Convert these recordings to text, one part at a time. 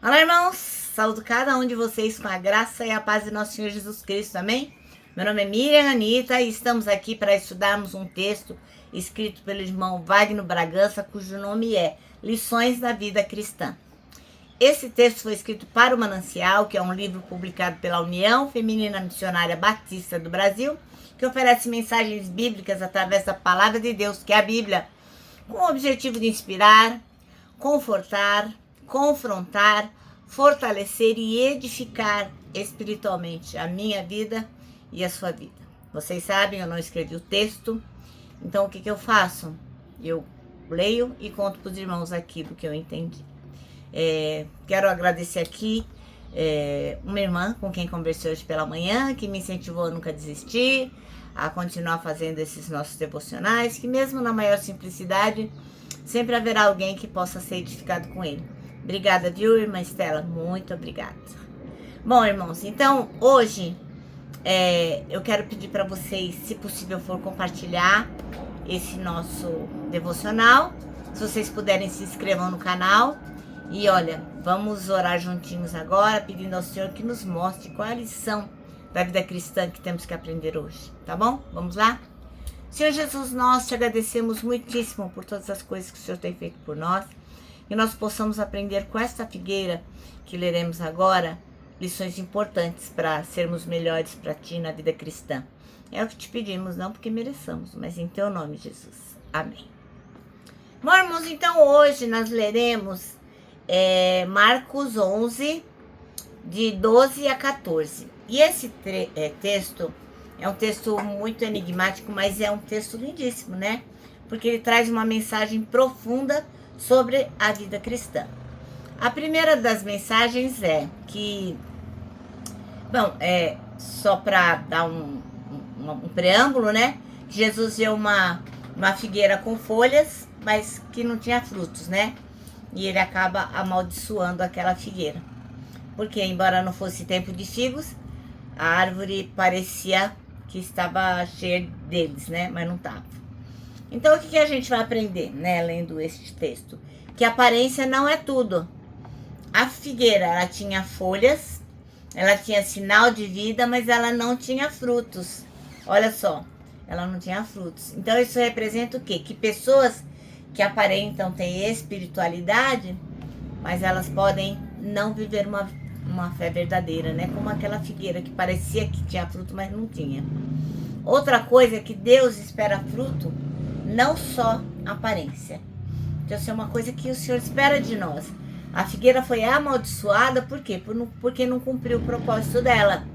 Olá, irmãos! Saúdo cada um de vocês com a graça e a paz de nosso Senhor Jesus Cristo, amém? Meu nome é Miriam Anita e estamos aqui para estudarmos um texto escrito pelo irmão Wagner Bragança, cujo nome é Lições da Vida Cristã. Esse texto foi escrito para o Manancial, que é um livro publicado pela União Feminina Missionária Batista do Brasil, que oferece mensagens bíblicas através da Palavra de Deus, que é a Bíblia, com o objetivo de inspirar, confortar, confrontar, fortalecer e edificar espiritualmente a minha vida e a sua vida. Vocês sabem, eu não escrevi o texto, então o que eu faço? Eu leio e conto para os irmãos aquilo que eu entendi. Quero agradecer aqui uma irmã com quem conversei hoje pela manhã, que me incentivou a nunca desistir, a continuar fazendo esses nossos devocionais, que mesmo na maior simplicidade, sempre haverá alguém que possa ser edificado com ele. Obrigada, viu, irmã Estela? Muito obrigada. Bom, irmãos, então hoje eu quero pedir para vocês, se possível for, compartilhar esse nosso devocional. Se vocês puderem, se inscrevam no canal. E olha, vamos orar juntinhos agora, pedindo ao Senhor que nos mostre qual é a lição da vida cristã que temos que aprender hoje, tá bom? Vamos lá? Senhor Jesus, nós te agradecemos muitíssimo por todas as coisas que o Senhor tem feito por nós, que nós possamos aprender com esta figueira que leremos agora, lições importantes para sermos melhores para ti na vida cristã. É o que te pedimos, não porque mereçamos, mas em teu nome, Jesus. Amém. Bom, irmãos, então hoje nós leremos Marcos 11, de 12 a 14. E esse texto é um texto muito enigmático, mas é um texto lindíssimo, né? Porque ele traz uma mensagem profunda sobre a vida cristã. A primeira das mensagens é que, bom, só para dar um preâmbulo, né? Jesus vê uma figueira com folhas, mas que não tinha frutos, né? E ele acaba amaldiçoando aquela figueira. Porque, embora não fosse tempo de figos, a árvore parecia que estava cheia deles, né? Mas não estava. Então, o que a gente vai aprender, né? Lendo este texto? Que a aparência não é tudo. A figueira, ela tinha folhas, ela tinha sinal de vida, mas ela não tinha frutos. Olha só, ela não tinha frutos. Então, isso representa o quê? Que pessoas que aparentam ter espiritualidade, mas elas podem não viver uma fé verdadeira, né? Como aquela figueira que parecia que tinha fruto, mas não tinha. Outra coisa é que Deus espera fruto, não só aparência. Então, isso é uma coisa que o Senhor espera de nós. A figueira foi amaldiçoada, por quê? Porque não cumpriu o propósito dela.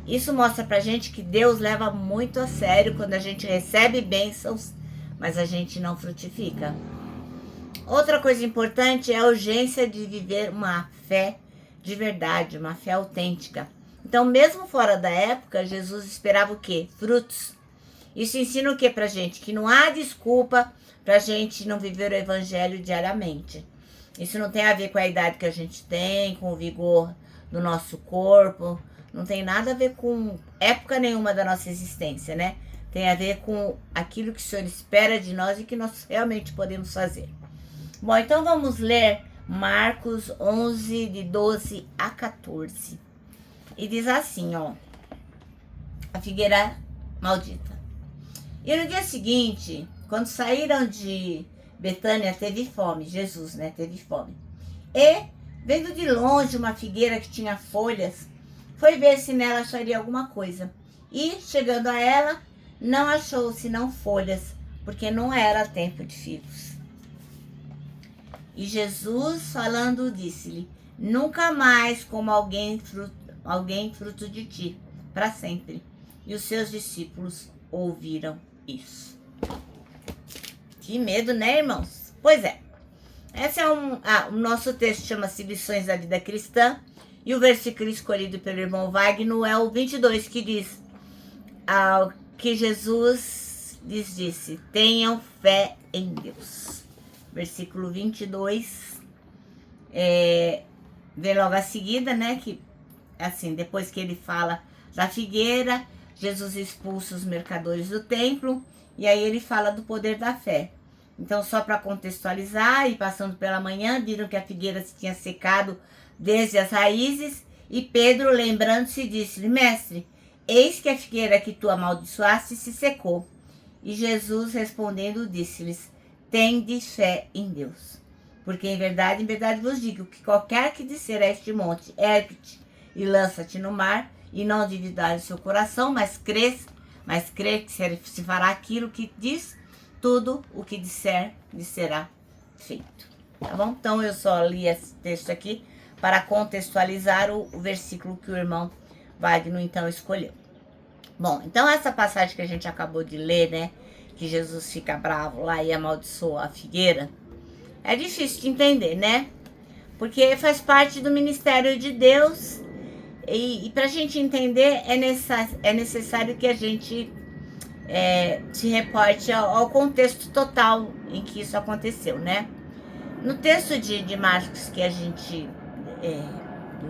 Isso mostra pra gente que Deus leva muito a sério quando a gente recebe bênçãos, mas a gente não frutifica. Outra coisa importante é a urgência de viver uma fé de verdade, uma fé autêntica. Então, mesmo fora da época, Jesus esperava o quê? Frutos. Isso ensina o quê pra gente? Que não há desculpa pra gente não viver o evangelho diariamente. Isso não tem a ver com a idade que a gente tem, com o vigor do nosso corpo, não tem nada a ver com época nenhuma da nossa existência, né? Tem a ver com aquilo que o Senhor espera de nós e que nós realmente podemos fazer. Bom, então vamos ler Marcos 11, de 12 a 14. E diz assim, ó, a figueira maldita. E no dia seguinte, quando saíram de Betânia, teve fome, Jesus, né, teve fome. E, vendo de longe uma figueira que tinha folhas, foi ver se nela acharia alguma coisa. E, chegando a ela, não achou senão folhas, porque não era tempo de figos. E Jesus, falando, disse-lhe: nunca mais coma alguém fruto de ti, para sempre. E os seus discípulos ouviram isso. Que medo, né, irmãos? Pois é. Esse é o nosso texto, chama-se Lições da Vida Cristã. E o versículo escolhido pelo irmão Wagner é o 22, que diz: que Jesus lhes disse: tenham fé em Deus. Versículo 22, vem logo a seguida, né, que assim, depois que ele fala da figueira, Jesus expulsa os mercadores do templo, e aí ele fala do poder da fé. Então, só para contextualizar, e passando pela manhã, viram que a figueira se tinha secado desde as raízes, e Pedro, lembrando-se, disse-lhe: Mestre, eis que a figueira que tu amaldiçoaste se secou. E Jesus, respondendo, disse-lhes: Tende fé em Deus. Porque em verdade vos digo que qualquer que disser a este monte, ergue-te e lança-te no mar, e não duvidar em seu coração, mas crê que se fará aquilo que diz, tudo o que disser lhe será feito. Tá bom? Então eu só li esse texto aqui para contextualizar o versículo que o irmão Wagner então escolheu. Bom, então essa passagem que a gente acabou de ler, né, que Jesus fica bravo lá e amaldiçoa a figueira, é difícil de entender, né? Porque faz parte do ministério de Deus e para a gente entender é necessário que a gente se reporte ao contexto total em que isso aconteceu, né? No texto de Marcos que a gente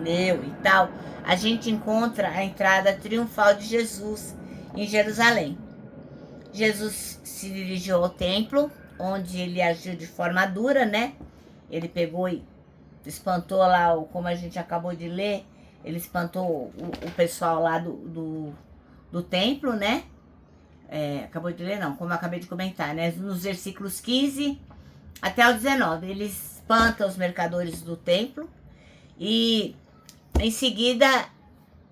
leu e tal, a gente encontra a entrada triunfal de Jesus em Jerusalém. Jesus se dirigiu ao templo, onde ele agiu de forma dura, né? Ele pegou e espantou lá, como a gente acabou de ler, ele espantou o pessoal lá do templo, né? Acabou de ler, não, como eu acabei de comentar, né? Nos versículos 15 até o 19, ele espanta os mercadores do templo e em seguida,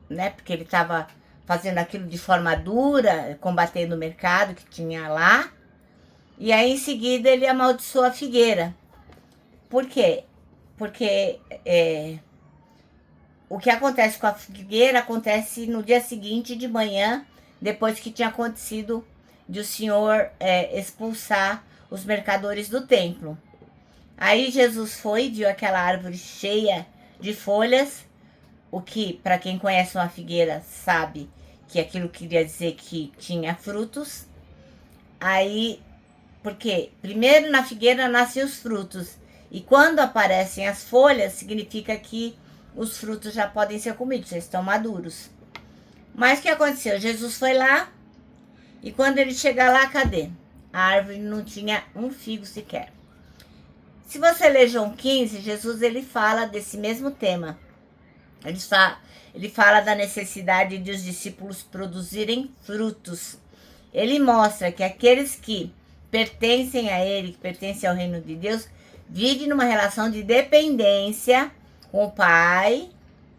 né, porque ele estava fazendo aquilo de forma dura, combatendo o mercado que tinha lá, e aí em seguida ele amaldiçoou a figueira. Por quê? Porque o que acontece com a figueira acontece no dia seguinte de manhã, depois que tinha acontecido de o Senhor expulsar os mercadores do templo. Aí Jesus foi, viu aquela árvore cheia de folhas, o que, para quem conhece uma figueira, sabe que aquilo queria dizer que tinha frutos. Aí, porque primeiro na figueira nascem os frutos, e quando aparecem as folhas, significa que os frutos já podem ser comidos, já estão maduros. Mas o que aconteceu? Jesus foi lá, e quando ele chega lá, cadê? A árvore não tinha um figo sequer. Se você ler João 15, Jesus ele fala desse mesmo tema. Ele fala da necessidade de os discípulos produzirem frutos. Ele mostra que aqueles que pertencem a ele, que pertencem ao reino de Deus, vivem numa relação de dependência com o Pai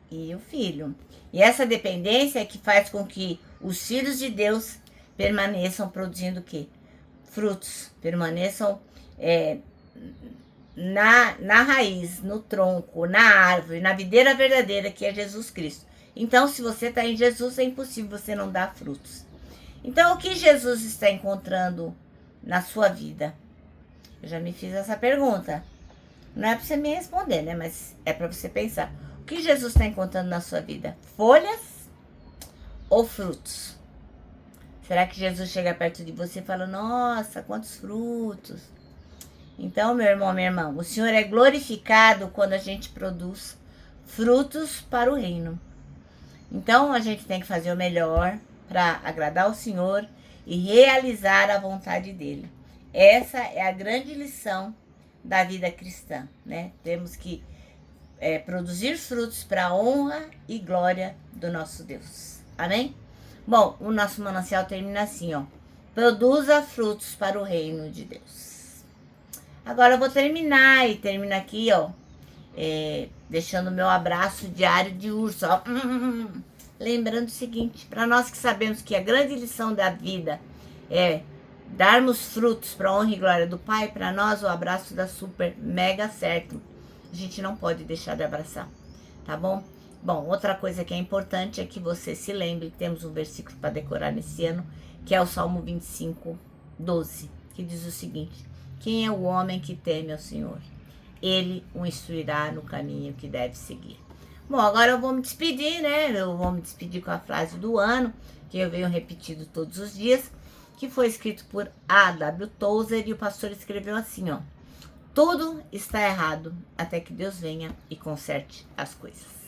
e o Filho. E essa dependência é que faz com que os filhos de Deus permaneçam produzindo o quê? Frutos. Permaneçam na raiz, no tronco, na árvore, na videira verdadeira que é Jesus Cristo. Então, se você está em Jesus, é impossível você não dar frutos. Então, o que Jesus está encontrando na sua vida? Eu já me fiz essa pergunta. Não é para você me responder, né? Mas é para você pensar. O que Jesus está encontrando na sua vida? Folhas ou frutos? Será que Jesus chega perto de você e fala: nossa, quantos frutos? Então, meu irmão, minha irmã, o Senhor é glorificado quando a gente produz frutos para o reino. Então, a gente tem que fazer o melhor para agradar o Senhor e realizar a vontade dele. Essa é a grande lição da vida cristã, né? Temos que produzir frutos para a honra e glória do nosso Deus. Amém? Bom, o nosso manancial termina assim, ó. Produza frutos para o reino de Deus. Agora eu vou terminar aqui, ó, deixando o meu abraço diário de urso, ó. Lembrando o seguinte, para nós que sabemos que a grande lição da vida é darmos frutos para a honra e glória do Pai, para nós o abraço dá super mega certo. A gente não pode deixar de abraçar, tá bom? Bom, outra coisa que é importante é que você se lembre que temos um versículo para decorar nesse ano, que é o Salmo 25, 12, que diz o seguinte: quem é o homem que teme ao Senhor? Ele o instruirá no caminho que deve seguir. Bom, agora eu vou me despedir, né? Eu vou me despedir com a frase do ano, que eu venho repetindo todos os dias, que foi escrito por A.W. Tozer, e o pastor escreveu assim, ó: tudo está errado até que Deus venha e conserte as coisas.